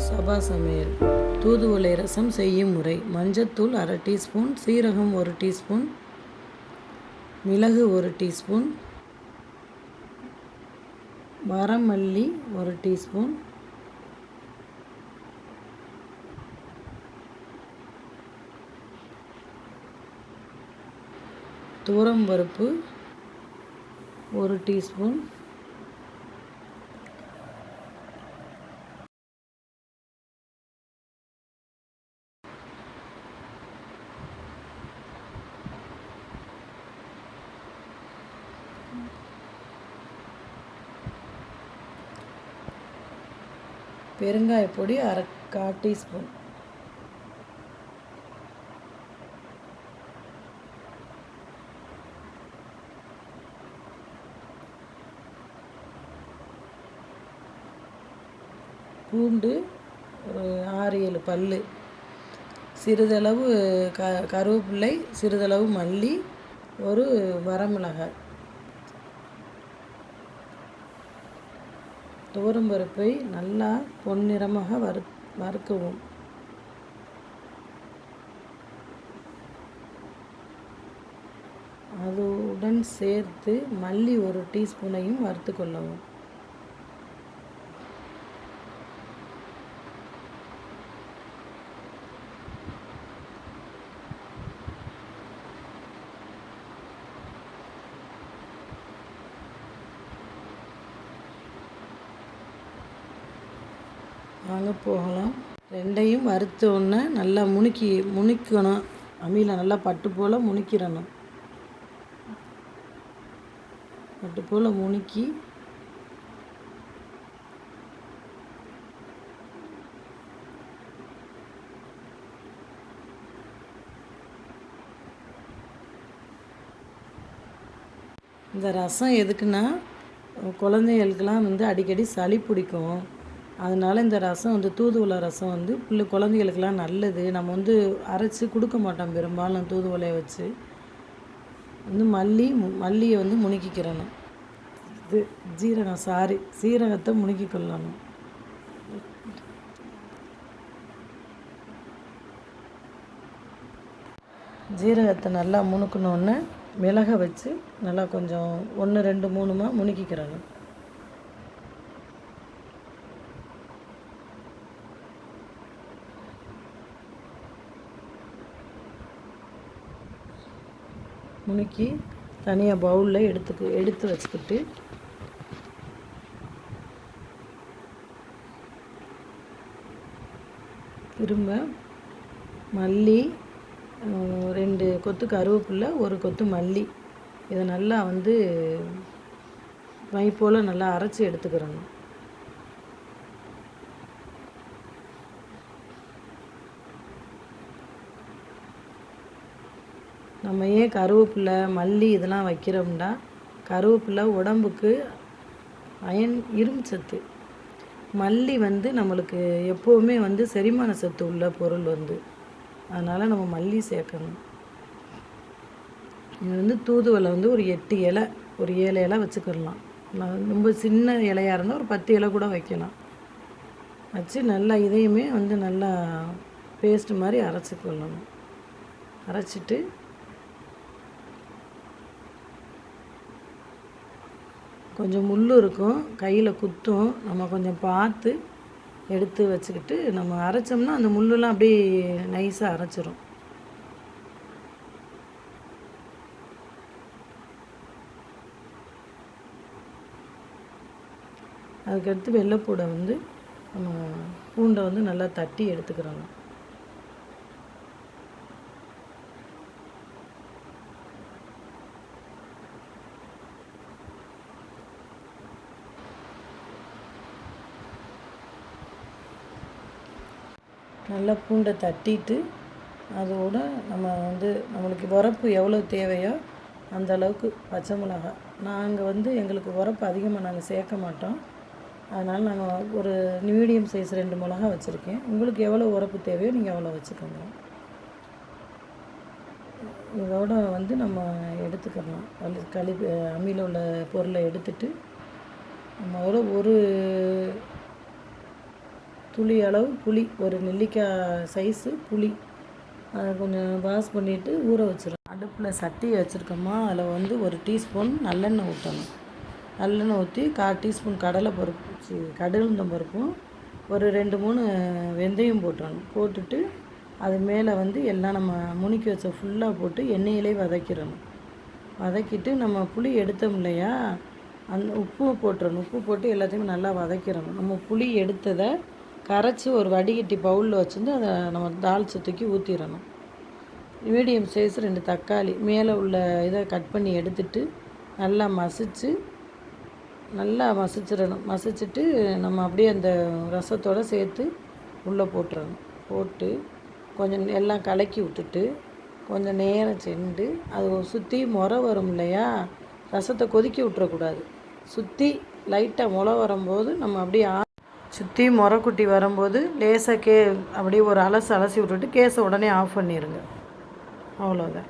சபா சமையல். தூதுவளை ரசம் செய்யும் முறை. மஞ்சத்தூள் அரை டீஸ்பூன், சீரகம் 1 டீஸ்பூன், மிளகு 1 டீஸ்பூன், வரமல்லி 1 டீஸ்பூன், துவரம்பருப்பு 1 டீஸ்பூன், பெருங்காயப்பொடி 1/4 டீஸ்பூன். பூண்டு ஒரு 6-7 பல், சிறிதளவு கருவேப்பிலை, சிறிதளவு மல்லி, ஒரு வரமிளகாய். துவரம்பருப்பை நல்லா பொன்னிறமாக வறுக்கவும். அதுடன் சேர்த்து மல்லி 1 டீஸ்பூனையும் வறுத்து கொள்ளவும். வாங்க போகலாம். ரெண்டையும் வறுத்த உடனே நல்லா முனிக்கணும். அம்மியில் நல்லா பட்டு போல் முனிக்கிடணும். பட்டு போல் முனிக்கி இந்த ரசம் எதுக்குன்னா, குழந்தைகளுக்கெல்லாம் அடிக்கடி சளி பிடிக்கும். அதனால் இந்த ரசம் தூதுவளை ரசம் குழந்தைகளுக்கெல்லாம் நல்லது. நம்ம அரைச்சி கொடுக்க மாட்டோம் பெரும்பாலும் தூதுவளையை வச்சு. மல்லியை முணுக்கிக்கிறணும். சீரகத்தை முணுக்கி கொள்ளணும். ஜீரகத்தை நல்லா முணுக்கணுன்னு மிளகை வச்சு நல்லா கொஞ்சம் 1, 2, 3 முணுக்கிக்கிறணும். முணுக்கி தனியாக பவுலில் எடுத்து வச்சுக்கிட்டு, திரும்ப மல்லி, 2 கொத்து கருவேப்பிலை, 1 கொத்து மல்லி, இதை நல்லா மை போல் நல்லா அரைச்சி எடுத்துக்கிறணும். நம்ம ஏன் கருவேப்பிலை, மல்லி இதெல்லாம் வைக்கிறோம்னா, கருவேப்பிலை உடம்புக்கு இரும்பு சத்து. மல்லி நம்மளுக்கு எப்போவுமே செரிமான சத்து உள்ள பொருள் அதனால் நம்ம மல்லி சேர்க்கணும். இது தூதுவளை ஒரு 8 இலை, ஒரு 7 இலை வச்சுக்கிடலாம். ரொம்ப சின்ன இலையாக இருந்தால் ஒரு 10 இலை கூட வைக்கலாம். வச்சு நல்லா இதையுமே நல்லா பேஸ்ட் மாதிரி அரைச்சிக்கொள்ளணும். அரைச்சிட்டு கொஞ்சம் முள் இருக்கும், கையில் குத்தும். நம்ம கொஞ்சம் பார்த்து எடுத்து வச்சுக்கிட்டு நம்ம அரைச்சோம்னா அந்த முள்ளெல்லாம் அப்படியே நைஸாக அரைச்சிரும். அதுக்கடுத்து வெள்ளைப்பூடை நம்ம பூண்டை நல்லா தட்டி எடுத்துக்கிறோம். நல்லா பூண்டை தட்டிட்டு அதோட நம்ம நம்மளுக்கு உரப்பு எவ்வளோ தேவையோ அந்த அளவுக்கு பச்சை மிளகாய். நாங்கள் எங்களுக்கு உரப்பு அதிகமாக நாங்கள் சேர்க்க மாட்டோம். அதனால் நாங்கள் ஒரு மீடியம் சைஸ் 2 மிளகா வச்சுருக்கேன். உங்களுக்கு எவ்வளோ உரப்பு தேவையோ நீங்கள் அவ்வளோ வச்சுக்கோங்க. இதோட நம்ம எடுத்துக்கிறோம். அம்மியில் உள்ள பொருளை எடுத்துட்டு நம்ம ஒரு துளி அளவு புளி, ஒரு நெல்லிக்காய் சைஸு புளி, அதை கொஞ்சம் வாஷ் பண்ணிவிட்டு ஊற வச்சிடணும். அடுப்பில் சட்டி வச்சுருக்கோமா, அதில் வந்து ஒரு டீஸ்பூன் நல்லெண்ணெய் ஊற்றணும். நல்லெண்ணெய் ஊற்றி 1/4 டீஸ்பூன் கடுகுளுந்தம் பருப்பும் ஒரு 2-3 வெந்தயம் போட்டுறணும். போட்டுட்டு அது மேலே வந்து எல்லாம் நம்ம முணுக்கி வச்ச ஃபுல்லாக போட்டு எண்ணெயிலே வதக்கிடணும். வதக்கிட்டு நம்ம புளி எடுத்தோம் இல்லையா, அந்த உப்பு போட்டுறணும். உப்பு போட்டு எல்லாத்தையுமே நல்லா வதக்கிடணும். நம்ம புளி எடுத்ததை கரைச்சி ஒரு வடிகட்டி பவுலில் வச்சுருந்து அதை நம்ம தாளித்து தூக்கி ஊற்றிடணும். மீடியம் சைஸ் 2 தக்காளி மேலே உள்ள இதை கட் பண்ணி எடுத்துட்டு நல்லா மசிச்சிடணும். மசிச்சுட்டு நம்ம அப்படியே அந்த ரசத்தோடு சேர்த்து உள்ளே போட்டுறணும். போட்டு கொஞ்சம் எல்லாம் கலக்கி விட்டுட்டு கொஞ்சம் நேரம் சென்று அது சுற்றி முறை வரும் இல்லையா, ரசத்தை கொதிக்க விட்டுறக்கூடாது. சுற்றி லைட்டாக முளை வரும்போது நம்ம அப்படியே சுற்றி முறைக்குட்டி வரும்போது லேசாக அப்படியே ஒரு அலசி விட்டுட்டு கேஸை உடனே ஆஃப் பண்ணிடுங்க. அவ்வளோதான்.